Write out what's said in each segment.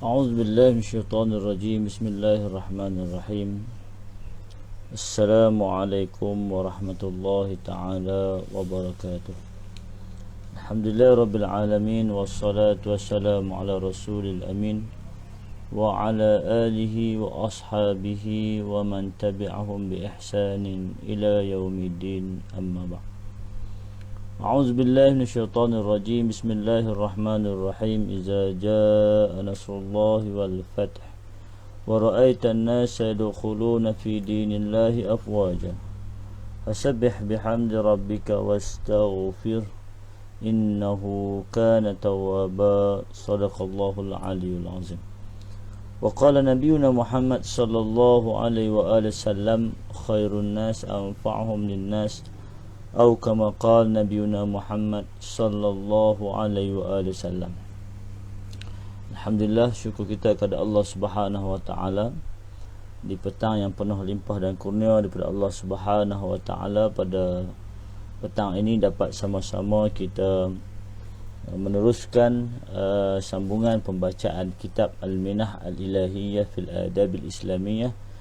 أعوذ بالله من الشيطان الرجيم. بسم الله الرحمن الرحيم. السلام عليكم ورحمة الله تعالى وبركاته. الحمد لله رب العالمين، والصلاة والسلام على رسول الأمين وعلى آله وأصحابه ومن تبعهم بإحسان إلى يوم الدين، أما بعد. أعوذ بالله من الشيطان الرجيم. بسم الله الرحمن الرحيم. إذا جاء نصر الله والفتح ورأيت الناس يدخلون في دين الله أفواجا فسبح بحمد ربك واستغفر إنه كان توابا. صدق الله العلي العظيم. وقال نبينا محمد صلى الله عليه وآله وسلم: خير الناس أنفعهم للناس، atau kama qala nabiyuna Muhammad sallallahu alaihi wa alihi wasallam. Alhamdulillah, syukur kita kepada Allah Subhanahu wa taala di petang yang penuh limpah dan kurnia daripada Allah Subhanahu wa taala. Pada petang ini dapat sama-sama kita meneruskan sambungan pembacaan kitab Al-Minah Al-Ilahiyah fil Adab Al-Islamiyah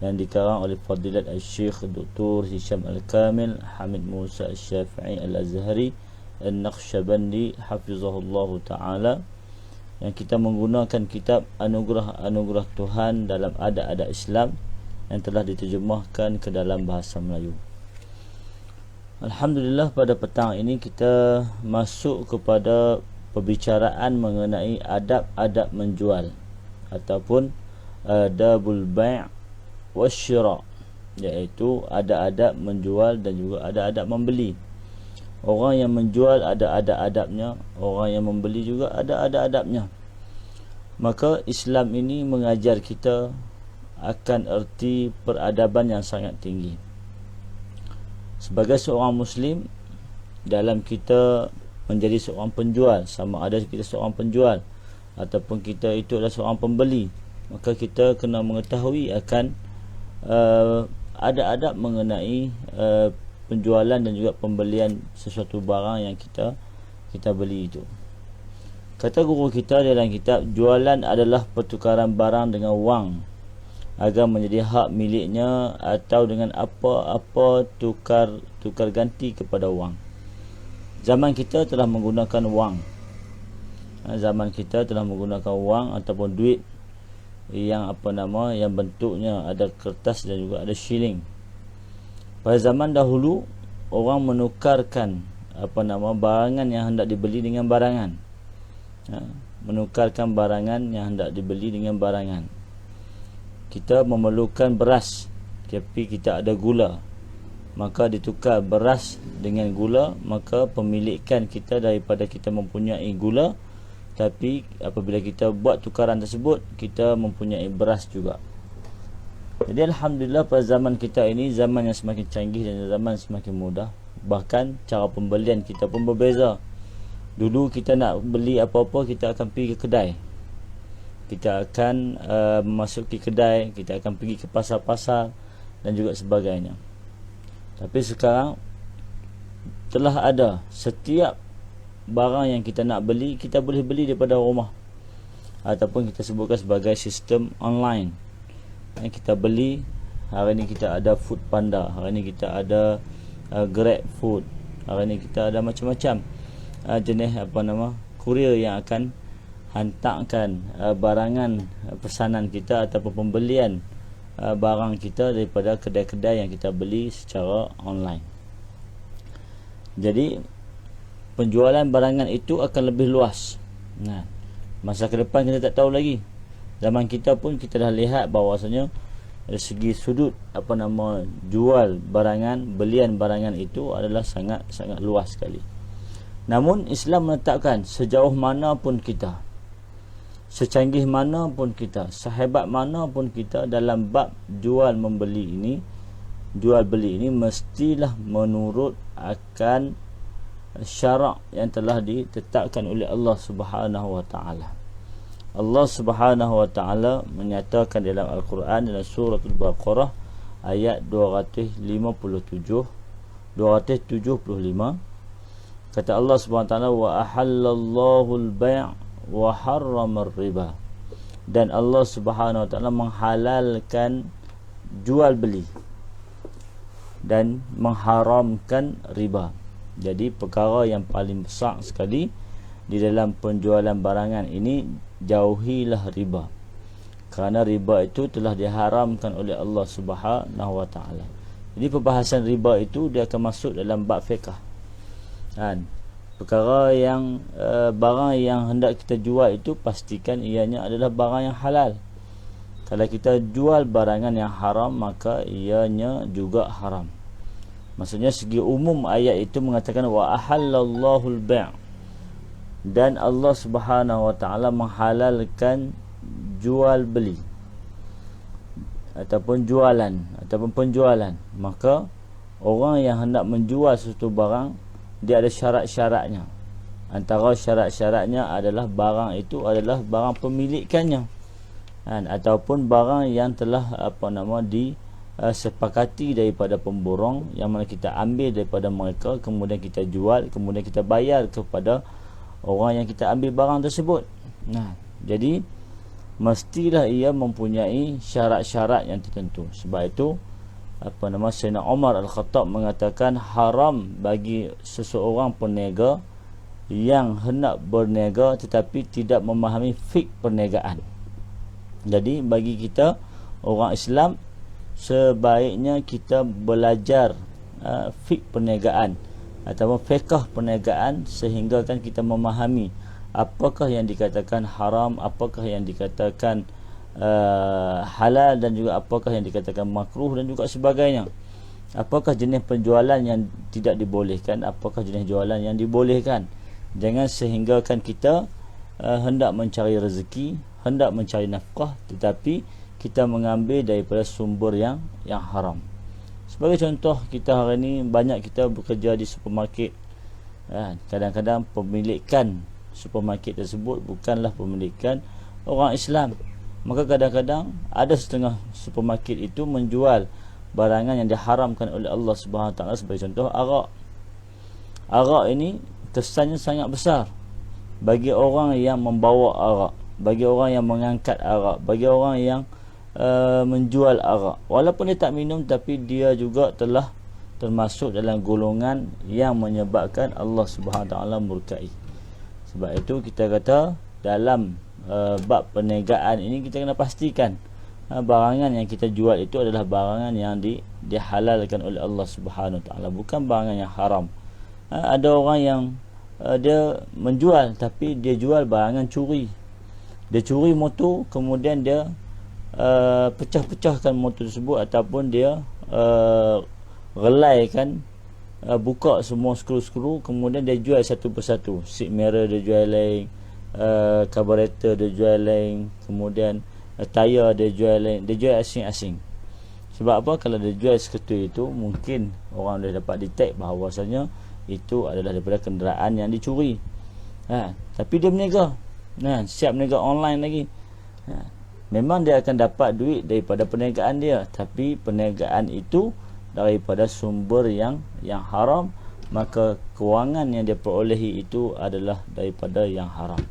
yang dikarang oleh Fadilat Al-Syekh Dr. Hisham Al-Kamil Hamid Musa Al-Syafi'i Al-Azhari Al-Naqsyabandi Hafizahullah Ta'ala, yang kita menggunakan kitab Anugerah-Anugerah Tuhan dalam Adab-Adab Islam yang telah diterjemahkan ke dalam bahasa Melayu. Alhamdulillah, pada petang ini kita masuk kepada perbicaraan mengenai adab-adab menjual ataupun adabul bai' wasyira, iaitu ada adab menjual dan juga ada adab membeli. Orang yang menjual ada adab-adabnya, orang yang membeli juga ada adab-adabnya. Maka Islam ini mengajar kita akan erti peradaban yang sangat tinggi. Sebagai seorang Muslim, dalam kita menjadi seorang penjual, sama ada kita seorang penjual ataupun kita itu adalah seorang pembeli, maka kita kena mengetahui akan ada adab mengenai penjualan dan juga pembelian sesuatu barang yang kita beli itu. Kata guru kita dalam kitab, jualan adalah pertukaran barang dengan wang agar menjadi hak miliknya atau dengan apa-apa tukar ganti kepada wang. Zaman kita telah menggunakan wang. Zaman kita telah menggunakan wang ataupun duit yang yang bentuknya ada kertas dan juga ada shilling. Pada zaman dahulu, orang menukarkan barangan yang hendak dibeli dengan barangan. Menukarkan barangan yang hendak dibeli dengan barangan. Kita memerlukan beras, tapi kita ada gula, maka ditukar beras dengan gula, maka pemilikan kita daripada kita mempunyai gula, tapi apabila kita buat tukaran tersebut, kita mempunyai beras juga. Jadi Alhamdulillah, pada zaman kita ini zaman yang semakin canggih dan zaman semakin mudah. Bahkan cara pembelian kita pun berbeza. Dulu kita nak beli apa-apa, kita akan pergi ke kedai, kita akan memasuki kedai, kita akan pergi ke pasar-pasar dan juga sebagainya. Tapi sekarang telah ada setiap barang yang kita nak beli, kita boleh beli daripada rumah, ataupun kita sebutkan sebagai sistem online. Yang kita beli, hari ni kita ada Food Panda, hari ni kita ada Grab Food, hari ni kita ada macam-macam jenis kurier yang akan hantarkan barangan pesanan kita ataupun pembelian barang kita daripada kedai-kedai yang kita beli secara online. Jadi penjualan barangan itu akan lebih luas. Masa ke depan kita tak tahu lagi. Zaman kita pun kita dah lihat bahawasanya dari segi sudut jual barangan, belian barangan itu adalah sangat luas sekali. Namun Islam menetapkan sejauh mana pun kita, secanggih mana pun kita, sehebat mana pun kita dalam bab jual beli ini mestilah menurut akan syarak yang telah ditetapkan oleh Allah Subhanahu wa taala. Allah Subhanahu wa taala menyatakan dalam Al-Quran dalam surah Al-Baqarah ayat 275, kata Allah Subhanahu wa taala, wa ahallallahu al-bai' wa harrama ar-riba. dan Allah Subhanahu Wa Taala menghalalkan jual beli dan mengharamkan riba. Jadi perkara yang paling besar sekali di dalam penjualan barangan ini, jauhilah riba, kerana riba itu telah diharamkan oleh Allah Subhanahu Wa Taala. Jadi perbahasan riba itu dia akan masuk dalam bab fiqh. Kan? Perkara yang barang yang hendak kita jual itu pastikan ianya adalah barang yang halal. Kalau kita jual barangan yang haram, maka ianya juga haram. Maksudnya segi umum ayat itu mengatakan wa ahallallahu al-bai', dan Allah Subhanahu Wa Taala menghalalkan jual beli ataupun jualan ataupun penjualan. Maka orang yang hendak menjual sesuatu barang, dia ada syarat-syaratnya. Antara syarat-syaratnya adalah barang itu adalah barang pemilikannya, ataupun barang yang telah disepakati daripada pemborong, yang mana kita ambil daripada mereka, kemudian kita jual, kemudian kita bayar kepada orang yang kita ambil barang tersebut. Jadi mestilah ia mempunyai syarat-syarat yang tertentu. Sebab itu Sayyidina Umar Al-Khattab mengatakan haram bagi seseorang peniaga yang hendak berniaga tetapi tidak memahami fiqh perniagaan. Jadi bagi kita orang Islam, sebaiknya kita belajar fiqh perniagaan atau fiqh perniagaan, sehingga kan kita memahami apakah yang dikatakan haram, apakah yang dikatakan halal, dan juga apakah yang dikatakan makruh dan juga sebagainya. Apakah jenis penjualan yang tidak dibolehkan, apakah jenis jualan yang dibolehkan. Jangan sehinggakan kita hendak mencari rezeki, hendak mencari nafkah, tetapi kita mengambil daripada sumber yang haram. Sebagai contoh, kita hari ini banyak kita bekerja di supermarket. Kadang-kadang pemilikan supermarket tersebut bukanlah pemilikan orang Islam. Maka kadang-kadang ada setengah supermarket itu menjual barangan yang diharamkan oleh Allah Subhanahu Wa Taala. Sebagai contoh, arak. Arak ini kesannya sangat besar bagi orang yang membawa arak, bagi orang yang mengangkat arak, bagi orang yang menjual arak. Walaupun dia tak minum, tapi dia juga telah termasuk dalam golongan yang menyebabkan Allah Subhanahu Wa Taala murkai. Sebab itu kita kata dalam bab perniagaan ini, kita kena pastikan barangan yang kita jual itu adalah barangan yang dihalalkan oleh Allah Subhanahu Wa Taala, bukan barangan yang haram. Ada orang yang dia menjual, tapi dia jual barangan curi. Dia curi motor, kemudian dia pecah-pecahkan motor tersebut, ataupun dia relaikan, buka semua skru-skru, kemudian dia jual satu persatu. Seat mirror dia jual lain, carburetor dia jual lain, kemudian tayar dia jual lain. Dia jual asing-asing. Sebab apa? Kalau dia jual seperti itu, mungkin orang dah dapat detect bahawasanya itu adalah daripada kenderaan yang dicuri. Tapi dia berniaga, siap berniaga online lagi. Memang dia akan dapat duit daripada perniagaan dia, tapi perniagaan itu daripada sumber yang haram, maka kewangan yang dia perolehi itu adalah daripada yang haram.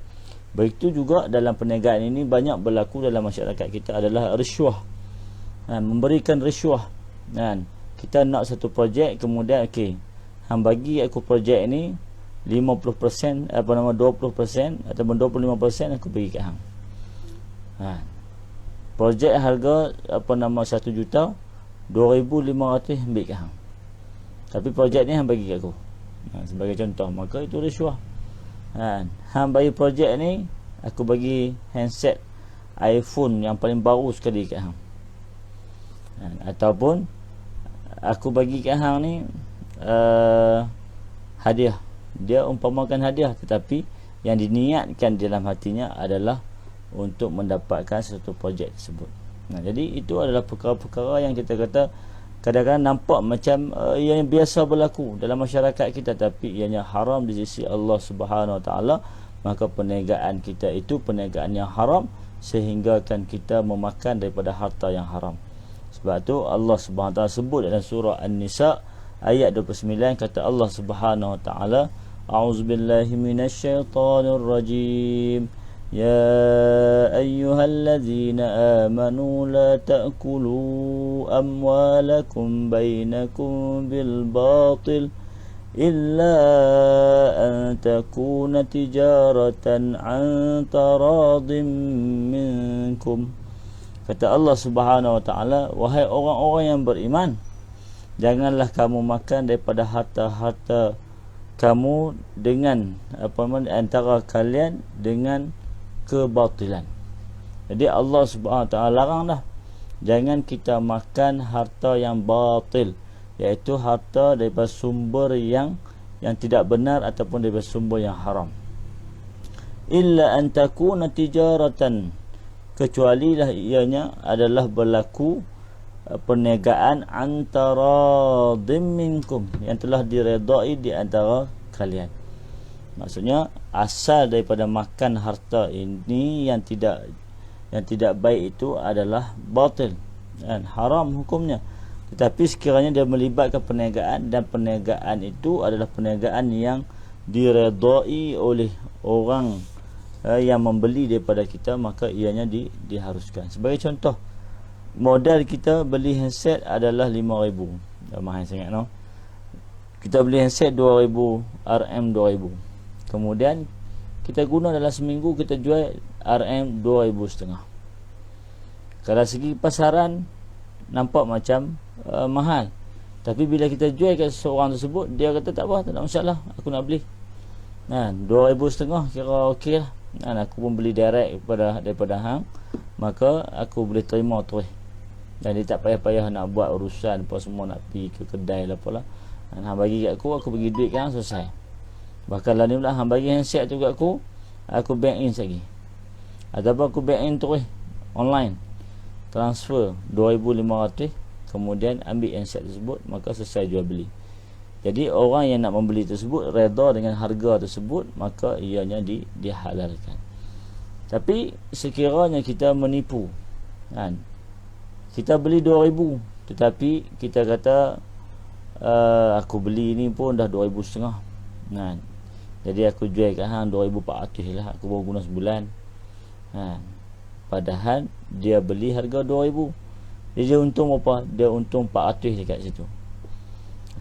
Begitu juga dalam perniagaan ini banyak berlaku dalam masyarakat kita adalah riswah. Memberikan riswah. Kita nak satu projek, kemudian okey, hang bagi aku projek ni 50%, 20% ataupun 25% aku bagi kat hang. Projek harga 1 juta, 2,500 ambil kat hang. Tapi projek ni hang bagi kat aku. Sebagai contoh, maka itu riswah. Hang bagi projek ni, aku bagi handset iPhone yang paling baru sekali kat hang. Ataupun aku bagi kat hang ni hadiah. Dia umpamakan hadiah, tetapi yang diniatkan dalam hatinya adalah untuk mendapatkan satu projek tersebut. Jadi itu adalah perkara-perkara yang kita kata kadang-kadang nampak macam yang biasa berlaku dalam masyarakat kita, tapi ianya haram di sisi Allah Subhanahu Wa Taala. Maka perniagaan kita itu perniagaan yang haram, sehingga kan kita memakan daripada harta yang haram. Sebab tu Allah Subhanahu Wa Taala sebut dalam surah An-Nisa ayat 29, kata Allah Subhanahu Wa Taala, a'udzubillahi minasyaitonirrajim, يا أيها الذين آمنوا لا تأكلوا أموالكم بينكم بالباطل إلا أن تكون تجارة عن تراض منكم. Kata Allah Subhanahu wa taala, wahai orang-orang yang beriman, janganlah kamu makan daripada harta-harta kamu dengan antara kalian dengan kebatilan. Jadi Allah Subhanahu wa taala larang dah, jangan kita makan harta yang batil, iaitu harta daripada sumber yang tidak benar ataupun daripada sumber yang haram. Illa an takuna tijaratan, kecuali lah ianya adalah berlaku perniagaan antara minkum, yang telah diredai di antara kalian. Maksudnya asal daripada makan harta ini yang tidak baik itu adalah batil dan haram hukumnya. Tetapi sekiranya dia melibatkan perniagaan, dan perniagaan itu adalah perniagaan yang diredai oleh orang yang membeli daripada kita, maka ianya diharuskan. Sebagai contoh, modal kita beli handset adalah 5,000. Dah mahal sangat, no? Kita beli handset 2,000, RM 2,000. Kemudian kita guna dalam seminggu, kita jual RM 2,500. Kalau segi pasaran nampak macam mahal, tapi bila kita jual ke seorang tersebut, dia kata tak apa, tak ada masalah, aku nak beli. 2,500 kira okey lah. Aku pun beli direct daripada hang, maka aku boleh terima terus. Dan dia tak payah-payah nak buat urusan apa semua, nak pergi ke kedai lah apalah. Hang bagi kat aku bagi duit kan, selesai. Bahkan lah ni pula hang bagi handset tu kat aku bank in lagi. Ataupun aku bank in terus online, transfer 2,500, kemudian ambil handset tersebut, maka selesai jual beli. Jadi orang yang nak membeli tersebut redha dengan harga tersebut, maka ianya dihalalkan. Tapi sekiranya kita menipu, kan, kita beli 2,000, tetapi kita kata aku beli ni pun dah 2,500, kan, jadi aku jual kat hang 2,400 lah, aku baru guna sebulan, kan. Padahal dia beli harga 2,000, dia untung apa? Dia untung 400 dekat situ.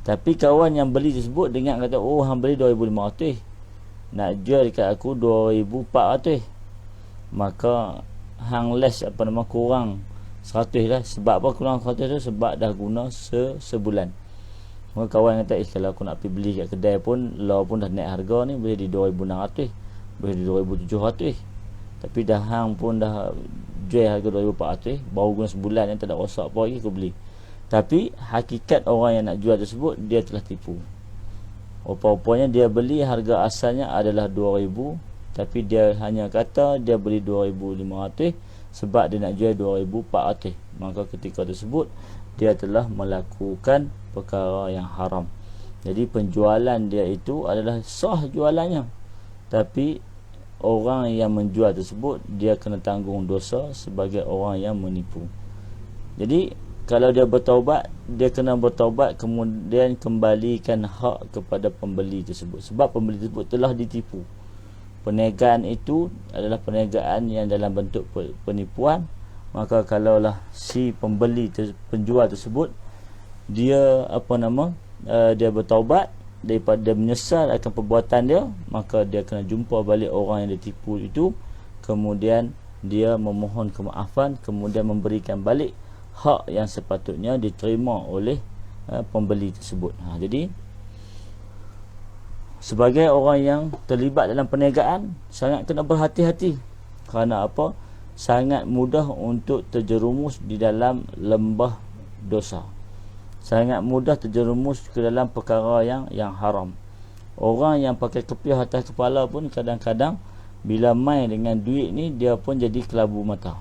Tapi kawan yang beli tersebut dengar kata, oh hang beli 2,500, nak jual dekat aku 2,400, maka hang less kurang 100 lah. Sebab apa kurang 100 tu? Sebab dah guna sebulan. Maka kawan kata, kalau aku nak pergi beli kat kedai pun, law pun dah naik harga ni, boleh di 2,600, boleh di 2,700, tapi dah hang pun dah jual harga 2,400, baru guna sebulan, yang tak ada rosak apa lagi, aku beli. Tapi hakikat orang yang nak jual tersebut, dia telah tipu. Rupa-rupanya dia beli harga asalnya adalah 2,000, tapi dia hanya kata dia beli 2,500 sebab dia nak jual 2,400. Maka ketika tersebut dia telah melakukan perkara yang haram. Jadi penjualan dia itu adalah sah jualannya, tapi orang yang menjual tersebut dia kena tanggung dosa sebagai orang yang menipu. Jadi kalau dia bertaubat, dia kena bertaubat, kemudian kembalikan hak kepada pembeli tersebut, sebab pembeli tersebut telah ditipu. Perniagaan itu adalah perniagaan yang dalam bentuk penipuan. Maka kalaulah si penjual tersebut dia dia bertaubat daripada menyesal akan perbuatan dia, maka dia kena jumpa balik orang yang ditipu itu, kemudian dia memohon kemaafan, kemudian memberikan balik hak yang sepatutnya diterima oleh pembeli tersebut. Jadi sebagai orang yang terlibat dalam perniagaan, sangat kena berhati-hati. Kerana apa? Sangat mudah untuk terjerumus di dalam lembah dosa. Sangat mudah terjerumus ke dalam perkara yang haram. Orang yang pakai kepiah atas kepala pun kadang-kadang bila main dengan duit ni, dia pun jadi kelabu mata.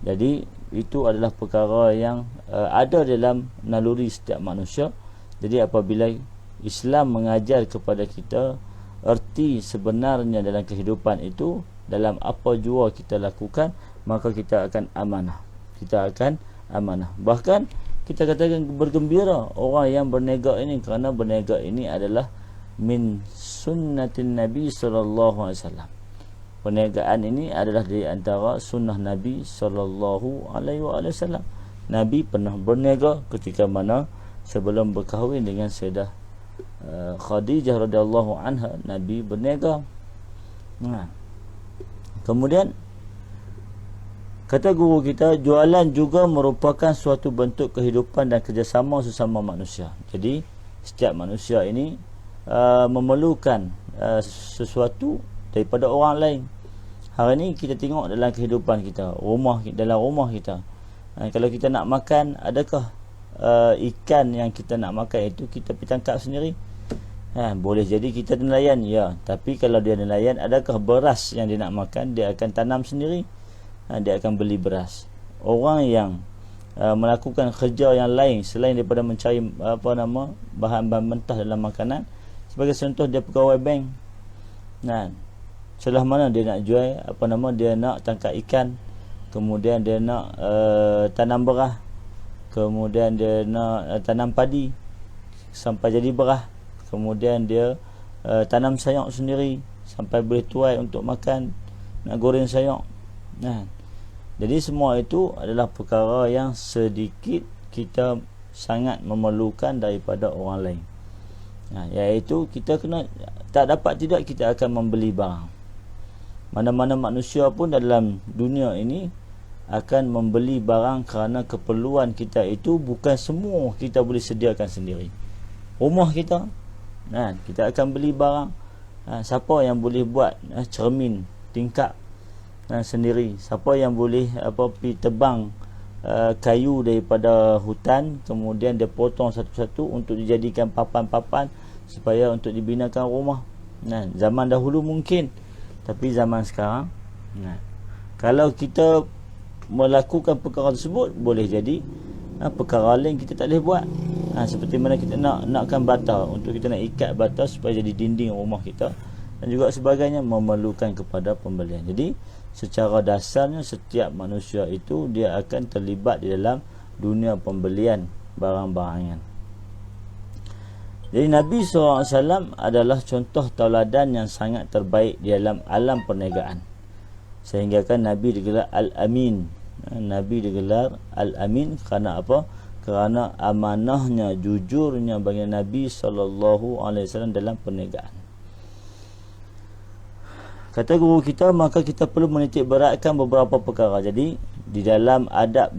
Jadi itu adalah perkara yang ada dalam naluri setiap manusia. Jadi apabila Islam mengajar kepada kita erti sebenarnya dalam kehidupan itu, dalam apa jua kita lakukan, maka kita akan amanah. Bahkan kita katakan bergembira orang yang berniaga ini, kerana berniaga ini adalah min sunnatin Nabi sallallahu alaihi wasallam. Perniagaan ini adalah di antara sunnah Nabi sallallahu alaihi wasallam. Nabi pernah berniaga ketika mana sebelum berkahwin dengan Sayyidah Khadijah radhiyallahu anha, Nabi berniaga. Kemudian kata guru kita, jualan juga merupakan suatu bentuk kehidupan dan kerjasama sesama manusia. Jadi setiap manusia ini memerlukan sesuatu daripada orang lain. Hari ni kita tengok dalam kehidupan kita, dalam rumah kita. Kalau kita nak makan, adakah ikan yang kita nak makan itu kita pergi tangkap sendiri? Boleh jadi kita nelayan, ya. Tapi kalau dia nelayan, adakah beras yang dia nak makan dia akan tanam sendiri? Dia akan beli beras. Orang yang melakukan kerja yang lain selain daripada mencari bahan-bahan mentah dalam makanan, sebagai contoh dia pegawai bank. Celah mana dia nak jual dia nak tangkap ikan, kemudian dia nak tanam beras, kemudian dia nak tanam padi sampai jadi beras, kemudian dia tanam sayur sendiri sampai boleh tuai untuk makan, nak goreng sayur. Jadi semua itu adalah perkara yang sedikit kita sangat memerlukan daripada orang lain. Iaitu kita kena, tak dapat tidak kita akan membeli barang. Mana-mana manusia pun dalam dunia ini akan membeli barang kerana keperluan kita itu bukan semua kita boleh sediakan sendiri. Rumah kita, kita akan beli barang. Siapa yang boleh buat cermin tingkap sendiri? Siapa yang boleh pergi tebang kayu daripada hutan, kemudian dia potong satu-satu untuk dijadikan papan-papan supaya untuk dibinakan rumah? Zaman dahulu mungkin, tapi zaman sekarang, kalau kita melakukan perkara tersebut, boleh jadi perkara lain kita tak boleh buat. Seperti mana kita nakkan bata, untuk kita nak ikat bata supaya jadi dinding rumah kita, dan juga sebagainya, memerlukan kepada pembelian. Jadi secara dasarnya setiap manusia itu dia akan terlibat di dalam dunia pembelian barang-barangan. Jadi Nabi SAW adalah contoh tauladan yang sangat terbaik di dalam alam perniagaan. Sehingga kan Nabi digelar Al-Amin. Nabi digelar Al-Amin kerana apa? Kerana amanahnya, jujurnya bagi Nabi SAW dalam perniagaan. Kata guru kita, maka kita perlu menitik beratkan beberapa perkara. Jadi di dalam adab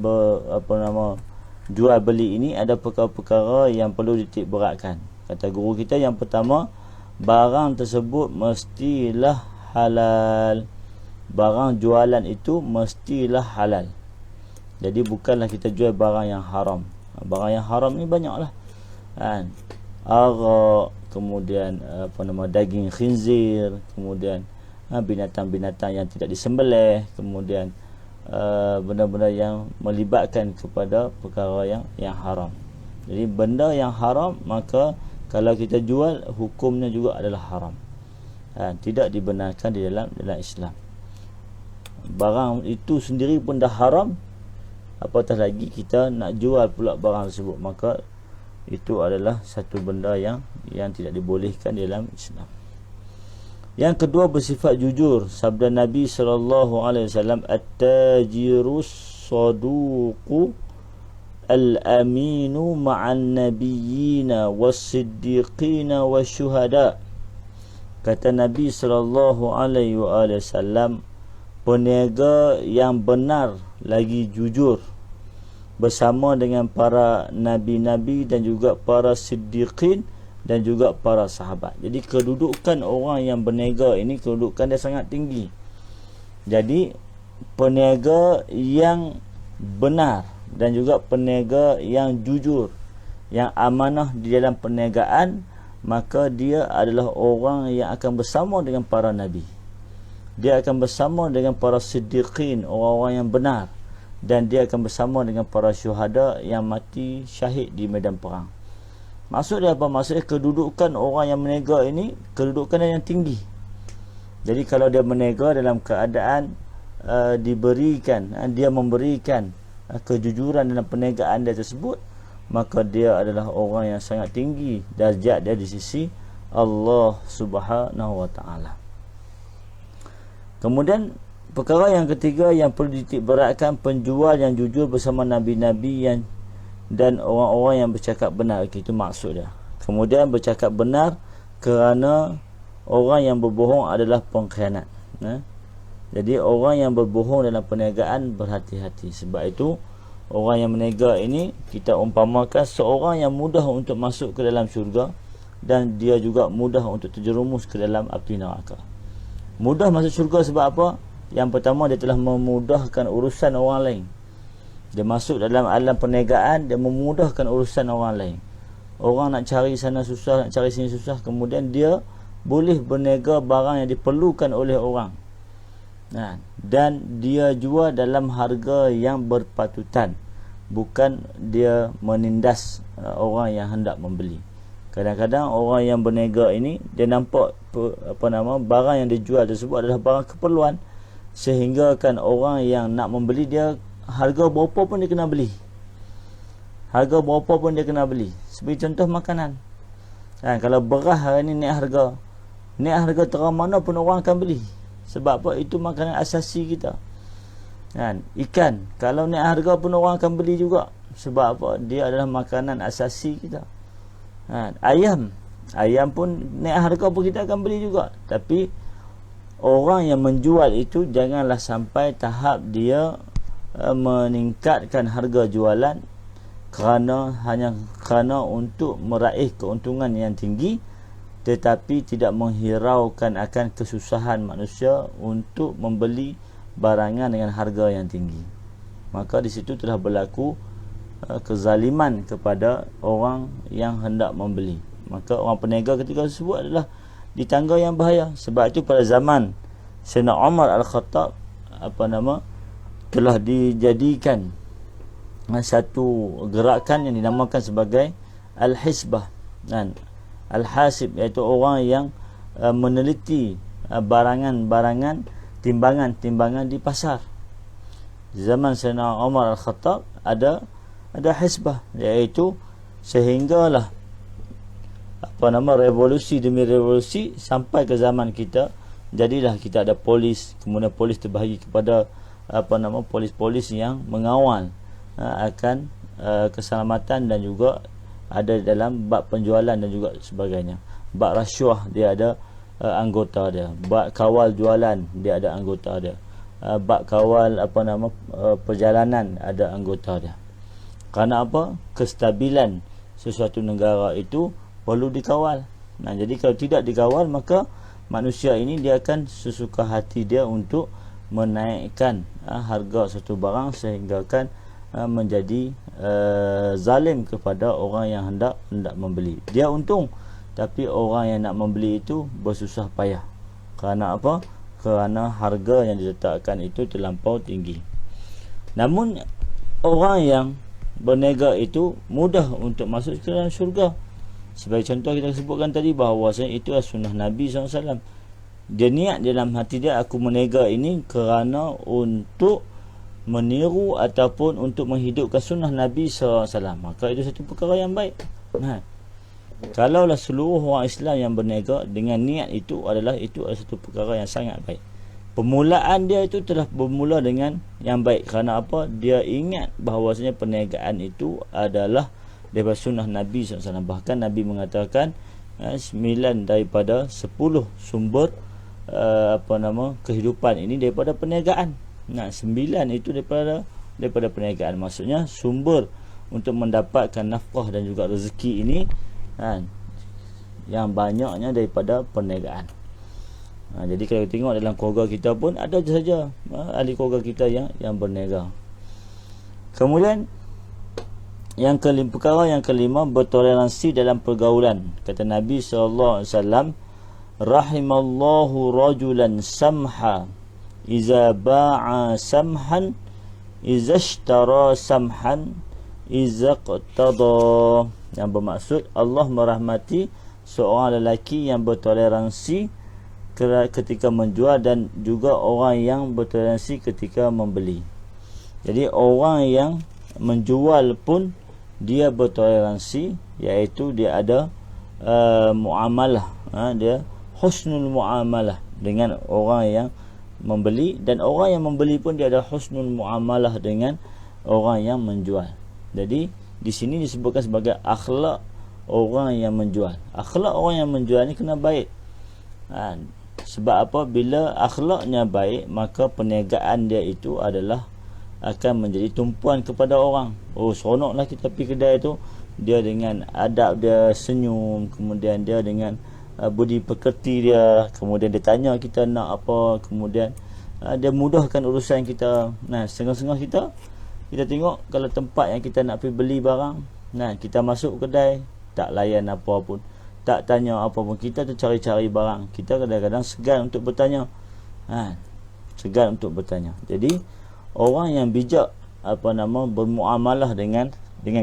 jual beli ini ada perkara-perkara yang perlu dititik beratkan. Kata guru kita, yang pertama, barang tersebut mestilah halal. Barang jualan itu mestilah halal. Jadi bukanlah kita jual barang yang haram. Barang yang haram ni banyaklah. Arak, kemudian daging khinzir, kemudian binatang-binatang yang tidak disembelih, kemudian benda-benda yang melibatkan kepada perkara yang haram. Jadi benda yang haram, maka kalau kita jual, hukumnya juga adalah haram. Tidak dibenarkan di dalam Islam. Barang itu sendiri pun dah haram, apatah lagi kita nak jual pula barang tersebut, maka itu adalah satu benda yang tidak dibolehkan di dalam Islam. Yang kedua, bersifat jujur. Sabda Nabi SAW, at-tajirus saduqu al-aminu ma'an nabiyyina was-siddiqina wasyuhada. Kata Nabi SAW, peniaga yang benar lagi jujur bersama dengan para nabi-nabi dan juga para siddiqin dan juga para sahabat. Jadi kedudukan orang yang berniaga ini, kedudukan dia sangat tinggi. Jadi peniaga yang benar dan juga peniaga yang jujur, yang amanah di dalam perniagaan, maka dia adalah orang yang akan bersama dengan para nabi. Dia akan bersama dengan para siddiqin, orang-orang yang benar, dan dia akan bersama dengan para syuhada yang mati syahid di medan perang. Maksud dia apa? Maksudnya kedudukan orang yang berniaga ini, kedudukan yang tinggi. Jadi kalau dia berniaga dalam keadaan dia memberikan kejujuran dalam perniagaan dia tersebut, maka dia adalah orang yang sangat tinggi darjat dia di sisi Allah Subhanahu wa taala. Kemudian perkara yang ketiga yang perlu dititik beratkan, penjual yang jujur bersama nabi-nabi yang dan orang-orang yang bercakap benar. Itu maksud dia. Kemudian bercakap benar kerana orang yang berbohong adalah pengkhianat. Jadi orang yang berbohong dalam perniagaan berhati-hati. Sebab itu orang yang berniaga ini kita umpamakan seorang yang mudah untuk masuk ke dalam syurga, dan dia juga mudah untuk terjerumus ke dalam api neraka. Mudah masuk syurga sebab apa? Yang pertama, dia telah memudahkan urusan orang lain. Dia masuk dalam alam perniagaan, dia memudahkan urusan orang lain. Orang nak cari sana susah, nak cari sini susah, kemudian dia boleh berniaga barang yang diperlukan oleh orang. Dan dia jual dalam harga yang berpatutan, bukan dia menindas orang yang hendak membeli. Kadang-kadang orang yang berniaga ini, dia nampak barang yang dijual tersebut adalah barang keperluan, sehingga kan orang yang nak membeli dia harga berapa pun dia kena beli. Harga berapa pun dia kena beli. Seperti contoh makanan. Kalau beras hari ni naik harga terang mana pun orang akan beli. Sebab apa? Itu makanan asasi kita. Ikan, kalau naik harga pun orang akan beli juga. Sebab apa? Dia adalah makanan asasi kita. Ayam pun naik harga pun kita akan beli juga. Tapi orang yang menjual itu janganlah sampai tahap dia meningkatkan harga jualan kerana untuk meraih keuntungan yang tinggi, tetapi tidak menghiraukan akan kesusahan manusia untuk membeli barangan dengan harga yang tinggi. Maka di situ telah berlaku kezaliman kepada orang yang hendak membeli. Maka orang peniaga ketika tersebut adalah di tangga yang bahaya. Sebab itu pada zaman Sayyidina Umar Al-Khattab telah dijadikan satu gerakan yang dinamakan sebagai Al-Hisbah dan Al-Hasib, iaitu orang yang meneliti barangan-barangan, timbangan-timbangan di pasar. Zaman Sayyidina Umar Al-Khattab ada hisbah, iaitu sehinggalah revolusi demi revolusi sampai ke zaman kita, jadilah kita ada polis. Kemudian polis terbahagi kepada polis-polis yang mengawal akan keselamatan, dan juga ada dalam bab penjualan dan juga sebagainya. Bab rasuah dia ada anggota dia. Bab kawal jualan dia ada anggota dia. Bab kawal perjalanan ada anggota dia. Kerana apa? Kestabilan sesuatu negara itu perlu dikawal. Jadi kalau tidak dikawal, maka manusia ini dia akan sesuka hati dia untuk menaikkan harga satu barang, sehingga kan menjadi zalim kepada orang yang hendak membeli. Dia untung, tapi orang yang nak membeli itu bersusah payah. Kerana apa? Kerana harga yang diletakkan itu terlampau tinggi. Namun orang yang berniaga itu mudah untuk masuk ke dalam syurga. Sebagai contoh kita sebutkan tadi bahawa itu adalah sunnah Nabi SAW. Dia niat dalam hati dia, aku berniaga ini kerana untuk meniru ataupun untuk menghidupkan sunnah Nabi SAW. Maka itu satu perkara yang baik. Kalaulah seluruh orang Islam yang berniaga dengan niat itu adalah satu perkara yang sangat baik. Permulaan dia itu telah bermula dengan yang baik. Kerana apa? Dia ingat bahawasanya perniagaan itu adalah daripada sunnah Nabi SAW. Bahkan Nabi mengatakan 9 daripada 10 sumber kehidupan ini daripada perniagaan. 9 itu daripada perniagaan. Maksudnya sumber untuk mendapatkan nafkah dan juga rezeki ini yang banyaknya daripada perniagaan. Jadi kalau tengok dalam keluarga kita pun ada saja ahli keluarga kita yang berniaga. Kemudian perkara yang kelima, bertoleransi dalam pergaulan. Kata Nabi SAW, rahimallahu rajulan samha iza ba'a samhan iza ishtara samhan iza qtada. Yang bermaksud Allah merahmati seorang lelaki yang bertoleransi ketika menjual, dan juga orang yang bertoleransi ketika membeli. Jadi orang yang menjual pun dia bertoleransi, iaitu dia ada muamalah, dia husnul muamalah dengan orang yang membeli, dan orang yang membeli pun dia ada husnul muamalah dengan orang yang menjual. Jadi di sini disebutkan sebagai akhlak orang yang menjual. Akhlak orang yang menjual ni kena baik. Sebab apa? Bila akhlaknya baik, maka perniagaan dia itu adalah akan menjadi tumpuan kepada orang. Oh, seronoklah kita pergi kedai tu, dia dengan adab dia, senyum, kemudian dia dengan budi pekerti dia, kemudian dia tanya kita nak apa, kemudian dia mudahkan urusan kita. Setengah-setengah kita tengok kalau tempat yang kita nak pergi beli barang, kita masuk kedai, tak layan apa pun, tak tanya apa pun, kita tu cari-cari barang, kita kadang-kadang segan untuk bertanya. Segan untuk bertanya. Jadi orang yang bijak bermuamalah dengan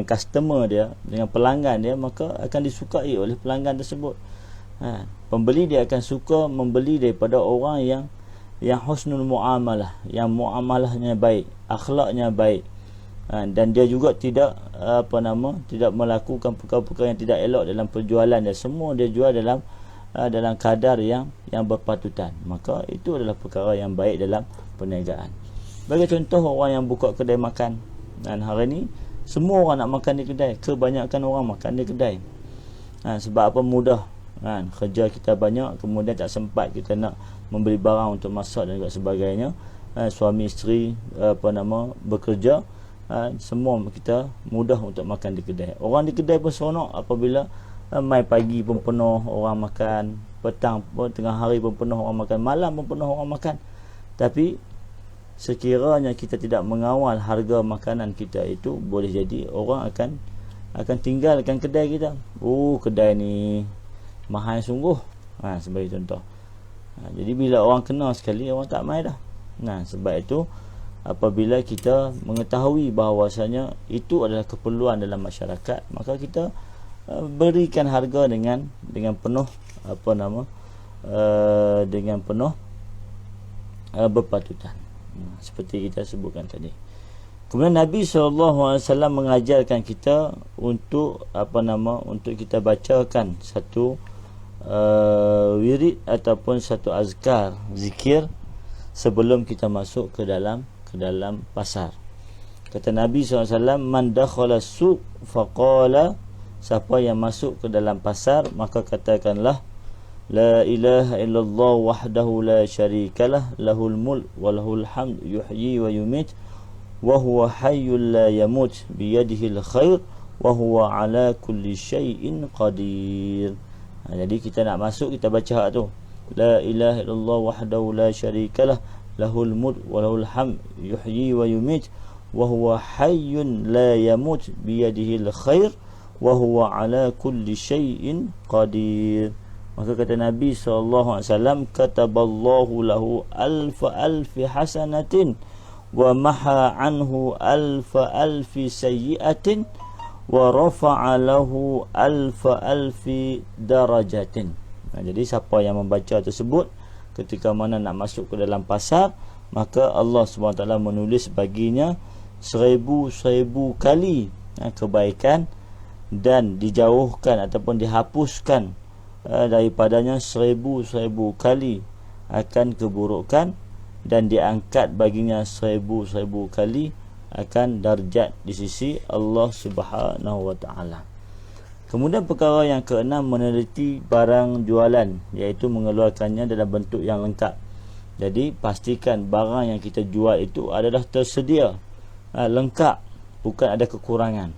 customer dia, dengan pelanggan dia, maka akan disukai oleh pelanggan tersebut. Pembeli dia akan suka membeli daripada orang yang husnul muamalah, yang muamalahnya baik, akhlaknya baik, dan dia juga tidak tidak melakukan perkara-perkara yang tidak elok dalam penjualan dia. Semua dia jual dalam kadar yang berpatutan. Maka itu adalah perkara yang baik dalam perniagaan. Bagi contoh, orang yang buka kedai makan, dan hari ni semua orang nak makan di kedai, kebanyakan orang makan di kedai. Sebab apa? Mudah. Kerja kita banyak, kemudian tak sempat kita nak membeli barang untuk masak dan juga sebagainya. Suami isteri bekerja, semua kita mudah untuk makan di kedai. Orang di kedai pun seronok apabila mai pagi pun penuh orang makan, petang pun, tengah hari pun penuh orang makan, malam pun penuh orang makan. Tapi sekiranya kita tidak mengawal harga makanan kita itu, boleh jadi orang akan tinggalkan kedai kita. Kedai ni mahal sungguh, sebagai contoh. Jadi bila orang kenal sekali, orang tak mai dah. Sebab itu apabila kita mengetahui bahawasanya itu adalah keperluan dalam masyarakat, maka kita berikan harga dengan penuh dengan penuh berpatutan, seperti kita sebutkan tadi. Kemudian Nabi SAW mengajarkan kita untuk untuk kita bacakan satu wirid ataupun satu azkar, zikir, sebelum kita masuk ke dalam pasar. Kata Nabi SAW, man dakhala suq faqala, siapa yang masuk ke dalam pasar, maka katakanlah, la ilaha illallah wahdahu la syarikalah, lahul mulk wa lahul hamd, yuhyi wa yumit, wa huwa hayyul la yamut, biyadihil khair, wa huwa ala kulli syai'in qadir. Jadi kita nak masuk, kita baca tu, la ilaha illallah wahdahu la syarikalah, lahul mulk wa lahul hamd, yuhyi wa yumit, wa huwa hayyun la yamut, biyadihil khair, wa huwa ala kulli syai'in qadir. Maka kata Nabi SAW, kataballahu lahu alfi hasanatin wa maha anhu alfi sayyi'atin wa rafa'a lahu alfi darajatin. Jadi siapa yang membaca tersebut ketika mana nak masuk ke dalam pasar, maka Allah SWT menulis baginya 1000 kali kebaikan, dan dijauhkan ataupun dihapuskan daripadanya 1000 kali akan keburukan, dan diangkat baginya 1000 kali akan darjat di sisi Allah Subhanahu wa taala. Kemudian perkara yang keenam, meneliti barang jualan, iaitu mengeluarkannya dalam bentuk yang lengkap. Jadi pastikan barang yang kita jual itu adalah tersedia, lengkap, bukan ada kekurangan.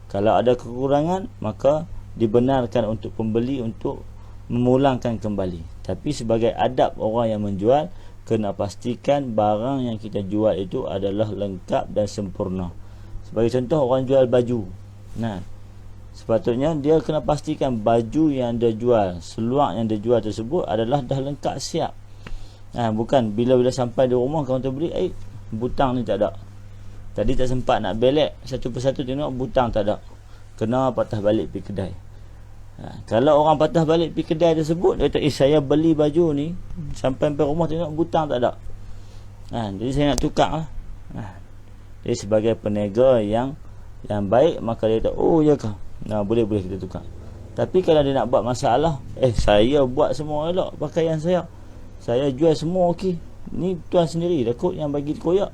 Kalau ada kekurangan, maka dibenarkan untuk pembeli untuk memulangkan kembali. Tapi sebagai adab orang yang menjual, kena pastikan barang yang kita jual itu adalah lengkap dan sempurna. Sebagai contoh, orang jual baju. Sepatutnya dia kena pastikan baju yang dia jual, seluar yang dia jual tersebut adalah dah lengkap siap. Bukan bila sampai di rumah kaunter beli, butang ni tak ada. Tadi tak sempat nak belek, satu persatu tengok butang tak ada, kena patah balik pergi kedai. Kalau orang patah balik pergi kedai tersebut, dia kata, saya beli baju ni, sampai rumah tengok butang tak ada. Jadi saya nak tukar lah. Jadi sebagai peniaga yang baik, maka dia kata, oh ya kah, boleh kita tukar. Tapi kalau dia nak buat masalah, saya buat semua elok pakaian saya, saya jual semua okey, ni tuan sendiri takut yang bagi koyak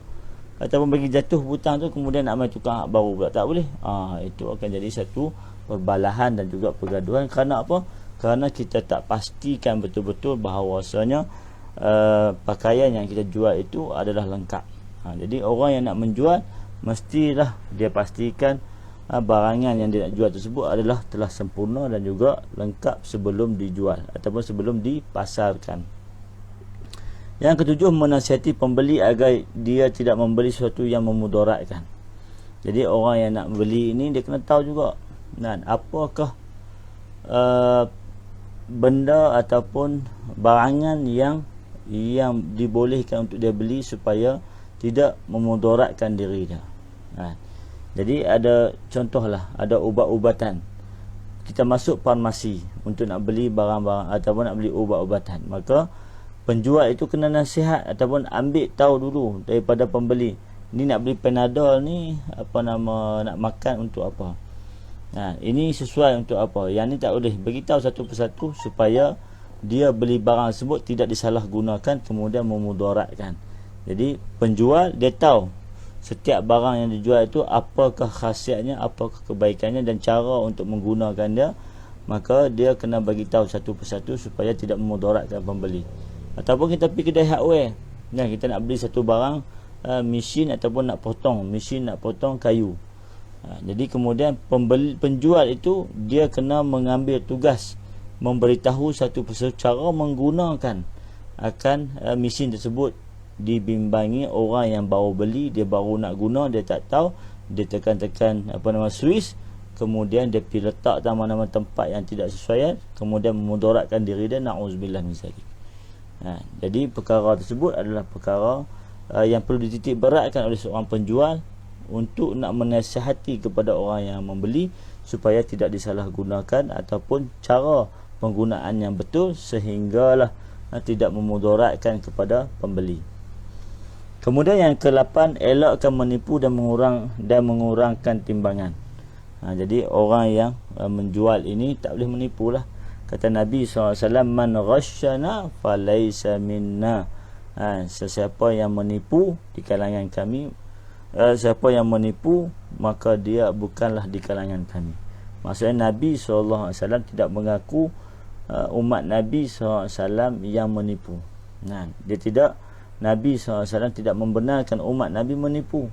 ataupun bagi jatuh hutang tu kemudian nak main tukar hak baru pula, tak boleh. Itu akan jadi satu perbalahan dan juga pergaduhan. Kerana apa? Kerana kita tak pastikan betul-betul bahawasanya pakaian yang kita jual itu adalah lengkap. Jadi orang yang nak menjual mestilah dia pastikan barangan yang dia nak jual tersebut adalah telah sempurna dan juga lengkap sebelum dijual ataupun sebelum dipasarkan. Yang ketujuh, menasihati pembeli agar dia tidak membeli sesuatu yang memudaratkan. Jadi orang yang nak beli ini dia kena tahu juga apakah benda ataupun barangan yang dibolehkan untuk dia beli supaya tidak memudaratkan diri dia. Jadi ada contohlah, ada ubat-ubatan. Kita masuk farmasi untuk nak beli barang-barang ataupun nak beli ubat-ubatan, maka penjual itu kena nasihat ataupun ambil tahu dulu daripada pembeli, ni nak beli Panadol ni nak makan untuk apa, ini sesuai untuk apa, yang ni tak boleh. Beritahu satu persatu supaya dia beli barang tersebut tidak disalahgunakan kemudian memudaratkan. Jadi penjual dia tahu setiap barang yang dijual itu apakah khasiatnya, apakah kebaikannya dan cara untuk menggunakan dia. Maka dia kena bagi tahu satu persatu supaya tidak memudaratkan pembeli. Ataupun kita pergi kedai hardware, kita nak beli satu barang mesin ataupun nak potong kayu. Jadi kemudian penjual itu dia kena mengambil tugas memberitahu satu persatu cara menggunakan akan mesin tersebut. Dibimbangi orang yang baru beli, dia baru nak guna, dia tak tahu, dia tekan switch, kemudian dia pergi letak mana-mana tempat yang tidak sesuai, kemudian memudaratkan diri dia, na'udzubillah min zalik. Jadi perkara tersebut adalah perkara yang perlu dititik beratkan oleh seorang penjual untuk nak menasihati kepada orang yang membeli supaya tidak disalahgunakan ataupun cara penggunaan yang betul sehinggalah tidak memudaratkan kepada pembeli. Kemudian yang ke-8, elakkan menipu dan mengurangkan timbangan. Jadi orang yang menjual ini tak boleh menipu lah. Kata Nabi SAW, man ghasyana falaysa minna. Sesiapa yang menipu di kalangan kami, siapa yang menipu maka dia bukanlah di kalangan kami. Maksudnya Nabi SAW tidak mengaku umat Nabi SAW yang menipu. Dia tidak, Nabi SAW tidak membenarkan umat Nabi menipu,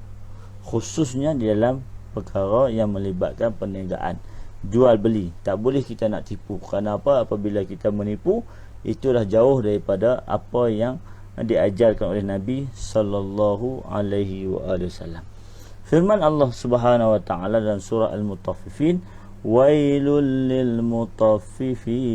khususnya di dalam perkara yang melibatkan perniagaan, jual beli. Tak boleh kita nak tipu. Kerana apa? Apabila kita menipu, itulah jauh daripada apa yang diajarkan oleh Nabi sallallahu alaihi wasallam. Firman Allah Subhanahu wa taala dalam surah Al-Mutaffifin, wailul lil mutaffifin.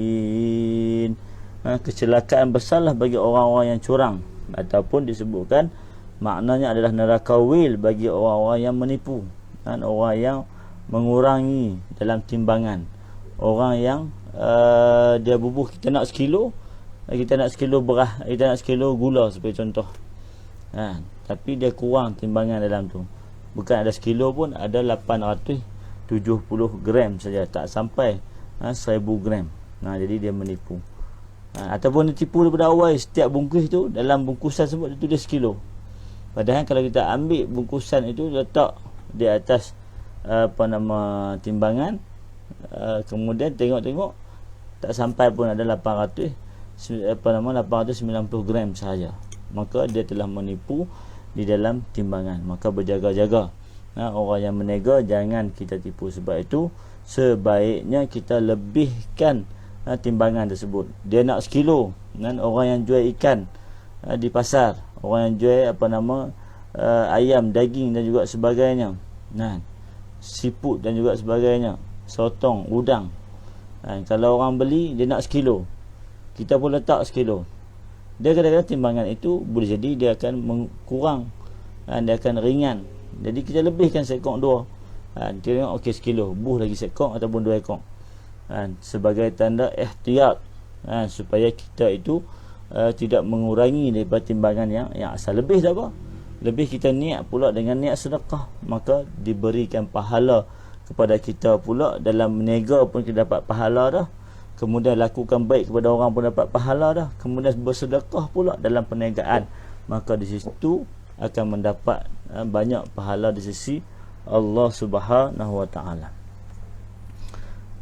Kecelakaan besarlah bagi orang-orang yang curang, ataupun disebutkan maknanya adalah neraka wil bagi orang-orang yang menipu dan orang yang mengurangi dalam timbangan. Orang yang dia bubuh, kita nak sekilo beras, kita nak sekilo gula sebagai contoh, tapi dia kurang timbangan dalam tu, bukan ada sekilo pun, ada 870 gram saja, tak sampai 1000 gram. Jadi dia menipu. Ataupun dia tipu daripada awal, setiap bungkus tu, dalam bungkusan sebut dia tulis sekilo, padahal kalau kita ambil bungkusan itu letak di atas timbangan, kemudian tengok tak sampai pun, ada 890 gram sahaja, maka dia telah menipu di dalam timbangan. Maka berjaga-jaga. Orang yang menega jangan kita tipu. Sebab itu sebaiknya kita lebihkan timbangan tersebut. Dia nak sekilo, dan orang yang jual ikan di pasar, orang yang jual ayam, daging dan juga sebagainya, siput dan juga sebagainya, sotong, udang, kalau orang beli dia nak sekilo, kita pun letak sekilo, dia kadang-kadang timbangan itu boleh jadi dia akan kurang, dia akan ringan. Jadi kita lebihkan seekor dua, kita tengok okey sekilo, buh lagi seekor ataupun 2 ekor, sebagai tanda ihtiyat, supaya kita itu tidak mengurangi daripada timbangan yang asal. Lebih tak apa, lebih kita niat pula dengan niat sedekah, maka diberikan pahala kepada kita pula. Dalam menega pun kita dapat pahala dah, kemudian lakukan baik kepada orang pun dapat pahala dah, kemudian bersedekah pula dalam perniagaan, maka di situ akan mendapat banyak pahala di sisi Allah Subhanahu wa taala.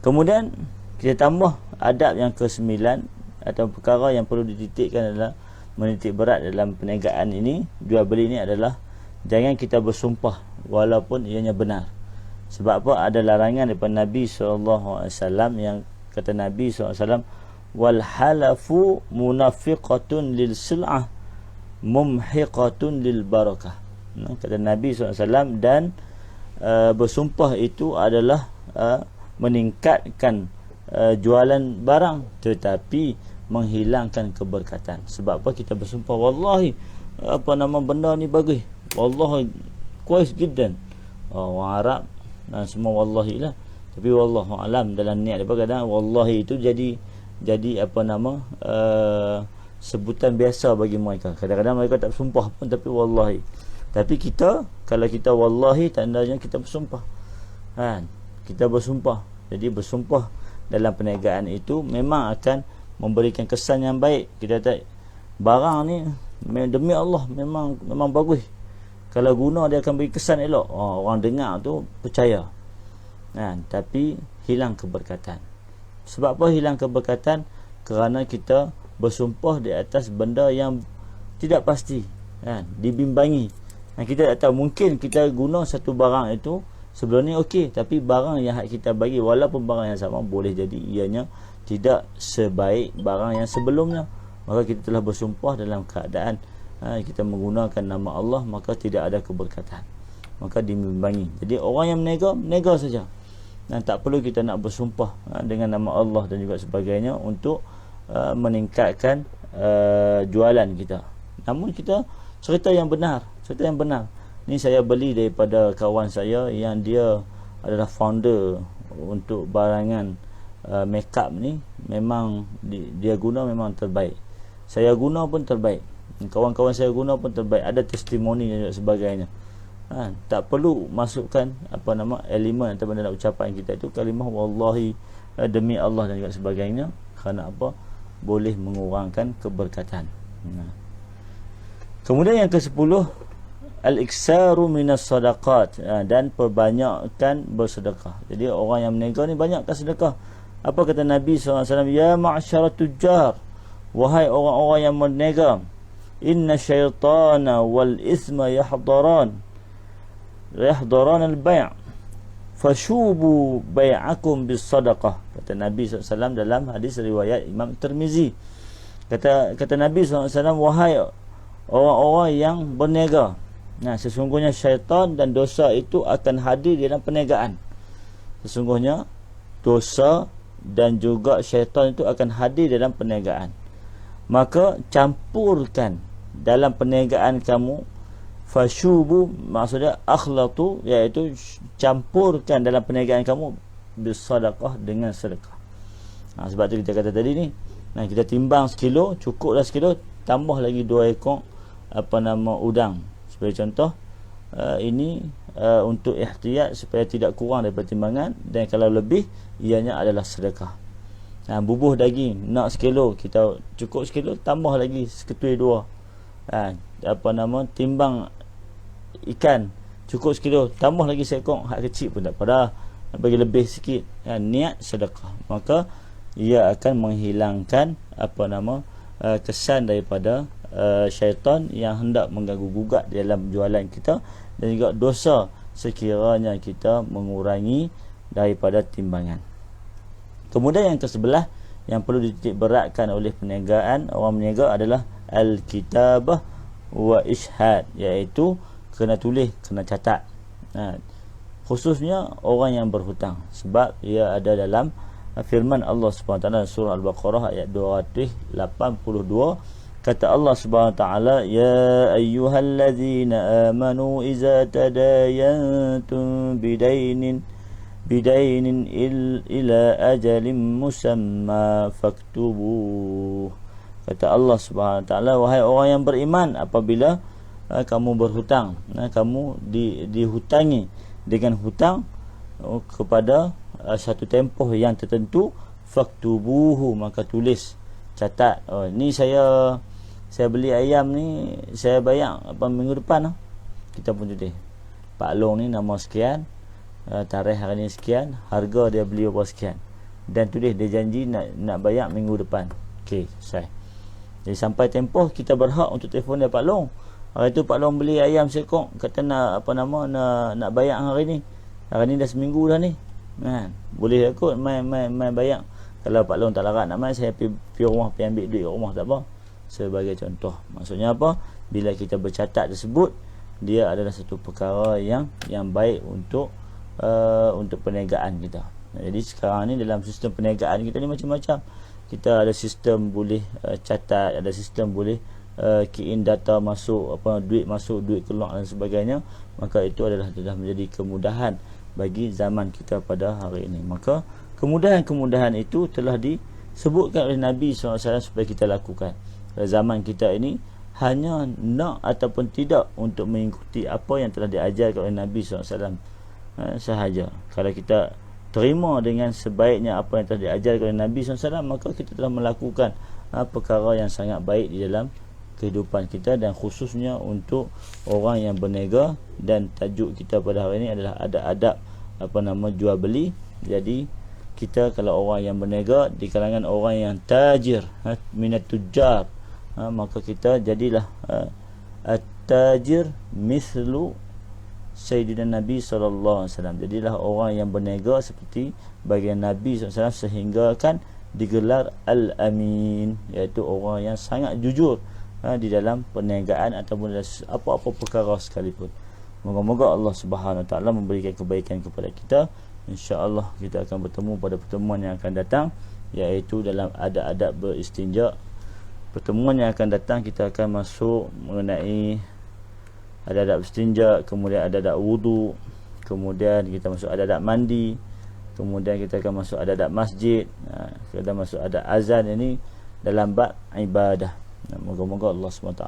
Kemudian kita tambah adab yang ke-9 atau perkara yang perlu dititikkan adalah menitik berat dalam perniagaan ini, jual beli ini adalah jangan kita bersumpah walaupun ianya benar. Sebab apa? Ada larangan daripada Nabi SAW yang kata Nabi SAW, wal halafu munafiqatun lil sil'ah mumhiqatun lil barakah. Kata Nabi SAW, dan bersumpah itu adalah meningkatkan jualan barang tetapi menghilangkan keberkatan. Sebab apa? Kita bersumpah, wallahi benda ni bagus, wallahi kuais jiddan. Orang Arab semua wallahi lah, tapi wallahu alam dalam niat dia kadang wallahi itu jadi sebutan biasa bagi mereka. Kadang-kadang mereka tak bersumpah pun tapi wallahi. Tapi kita, kalau kita wallahi, tandanya kita bersumpah. Kita bersumpah. Jadi bersumpah dalam perniagaan itu memang akan memberikan kesan yang baik. Kita tak, barang ni demi Allah memang bagus. Kalau guna dia akan beri kesan elok. Orang dengar tu percaya. Tapi hilang keberkatan. Sebab apa hilang keberkatan? Kerana kita bersumpah di atas benda yang tidak pasti, dibimbangi. Kita tak tahu, mungkin kita guna satu barang itu sebelum ni okey, tapi barang yang kita bagi walaupun barang yang sama, boleh jadi ianya tidak sebaik barang yang sebelumnya. Maka kita telah bersumpah dalam keadaan kita menggunakan nama Allah, maka tidak ada keberkatan, maka dibimbangi. Jadi orang yang menega saja, dan tak perlu kita nak bersumpah dengan nama Allah dan juga sebagainya untuk meningkatkan jualan kita. Namun kita cerita yang benar. Ni saya beli daripada kawan saya yang dia adalah founder untuk barangan makeup ni. Memang dia guna memang terbaik. Saya guna pun terbaik. Kawan-kawan saya guna pun terbaik. Ada testimoni dan sebagainya. Tak perlu masukkan elemen atau dalam ucapan kita itu kalimah wallahi, demi Allah dan juga sebagainya. Kerana apa? Boleh mengurangkan keberkatan. Kemudian yang ke-10, al-iksaru minas sadaqat, dan perbanyakkan bersedekah. Jadi orang yang meniaga ni banyakkan sedekah. Apa kata Nabi SAW? Ya ma'syarat tujjar, wahai orang-orang yang meniaga, inna syaitana wal isma yahdaran al-bay' fashubu bay'akum bis sadaqah. Kata Nabi SAW dalam hadis riwayat Imam Tirmizi. Kata Nabi SAW, wahai orang-orang yang berniaga, sesungguhnya syaitan dan dosa itu akan hadir dalam perniagaan. Sesungguhnya dosa dan juga syaitan itu akan hadir dalam perniagaan. Maka campurkan dalam perniagaan kamu, fashubu maksudnya akhlatu, iaitu campurkan dalam perniagaan kamu bersedekah dengan sedekah. Sebab tu kita kata tadi ni, kita timbang sekilo, cukuplah sekilo, tambah lagi 2 ekor udang. Sebagai contoh, ini untuk ihtiyat supaya tidak kurang daripada timbangan, dan kalau lebih ianya adalah sedekah. Bubuh daging nak sekilo, kita cukup sekilo, tambah lagi seketui 2. Timbang ikan cukup sekilo, tambah lagi seekor, hak kecil pun tak apa, bagi lebih sikit, niat sedekah, maka ia akan menghilangkan kesan daripada syaitan yang hendak mengganggu-gugat dalam jualan kita, dan juga dosa sekiranya kita mengurangi daripada timbangan. Kemudian yang ke-11 yang perlu dititik beratkan oleh perniagaan, orang berniaga adalah al-kitabah wa ishad, iaitu kena tulis, kena catat. Khususnya orang yang berhutang, sebab ia ada dalam firman Allah Subhanahu wa taala surah Al-Baqarah ayat 282. Kata Allah Subhanahu wa taala, ya ayyuhallazina amanu iza tadayantum bidainin ila ajalin musamma faktubuh. Kata Allah Subhanahu wa taala, wahai orang yang beriman, apabila kamu berhutang, kamu dihutangi dengan hutang kepada satu tempoh yang tertentu, faktubuhu, maka tulis, catat. Oh, ni saya beli ayam ni, saya bayar minggu depan lah. Kita pun tulis, Pak Long ni nama sekian, tarikh hari ni sekian, harga dia beli berapa sekian, dan tulis dia janji nak bayar minggu depan. Okey, selesai. Jadi sampai tempoh kita berhak untuk telefon dia, Pak Long, hari tu Pak Long beli ayam seekor, kata nak nak bayar hari ni dah seminggu dah ni, kan? Boleh kot main bayar. Kalau Pak Long tak larat nak main, saya pergi rumah, pergi ambil duit kat rumah, tak apa. Sebagai contoh, maksudnya apa? Bila kita bercatat tersebut, dia adalah satu perkara yang baik untuk perniagaan kita. Jadi sekarang ni dalam sistem perniagaan kita ni macam-macam. Kita ada sistem boleh catat, ada sistem boleh key in data masuk, duit masuk, duit keluar dan sebagainya. Maka itu adalah telah menjadi kemudahan bagi zaman kita pada hari ini. Maka kemudahan-kemudahan itu telah disebutkan oleh Nabi SAW supaya kita lakukan. Zaman kita ini hanya nak ataupun tidak untuk mengikuti apa yang telah diajarkan oleh Nabi SAW sahaja. Kalau kita terima dengan sebaiknya apa yang telah diajarkan oleh Nabi SAW, maka kita telah melakukan perkara yang sangat baik di dalam kehidupan kita, dan khususnya untuk orang yang berniaga. Dan tajuk kita pada hari ini adalah adab jual beli. Jadi kita kalau orang yang berniaga di kalangan orang yang tajir, minat tujar, maka kita jadilah at-tajir mislu Sayyidina Nabi SAW. Jadilah orang yang berniaga seperti bagian Nabi SAW, sehingga kan digelar Al-Amin, iaitu orang yang sangat jujur di dalam perniagaan ataupun apa-apa perkara sekalipun. Moga-moga Allah Subhanahu Wa Taala memberikan kebaikan kepada kita. InsyaAllah kita akan bertemu pada pertemuan yang akan datang, iaitu dalam adab-adab beristinja. Pertemuan yang akan datang kita akan masuk mengenai adab-adab istinja, kemudian adab-adab wudu, kemudian kita masuk adab-adab mandi, kemudian kita akan masuk adab-adab masjid, kita masuk adab azan. Ini dalam bab ibadah. Moga-moga Allah SWT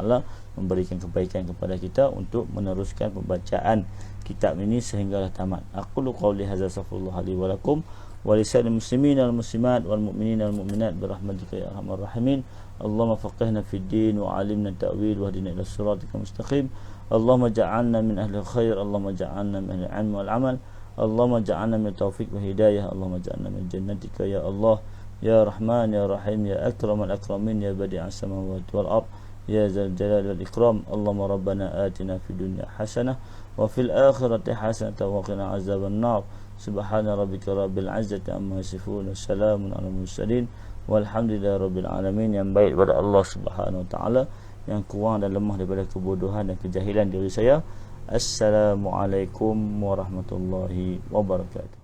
memberikan kebaikan kepada kita untuk meneruskan pembacaan kitab ini sehinggalah tamat. Aqulu qawli hadza astaghfirullah li wa lakum wa lisa'il muslimin wal muslimat wal mu'minin wal mu'minat birahmatika ya arhamar rahimin. Allahumma faqihna fid din wa 'allimna ta'wil wa hdina ila siratikal mustaqim. Allahumma ja'alna min ahli khair, Allahumma ja'alna min ahli 'ilm wal 'amal, Allahumma ja'alna min taufiq wa hidayah, Allahumma ja'alna min jannatika ya Allah ya Rahman ya Rahim ya Akramal Akramin ya Badi'as samawati wal ard ya Dzal Jalali wal Ikram. Allahumma rabbana atina fid dunya hasanah wa fil akhirati hasanah wa qina azaban nar. Subhana rabbika rabbil izzati amma yasifun, salamun alal mursalin walhamdulillahi rabbil alamin. Yang baik pada Allah Subhanahu Wa Taala, yang kurang dan lemah daripada kebodohan dan kejahilan diri saya. Assalamualaikum warahmatullahi wabarakatuh.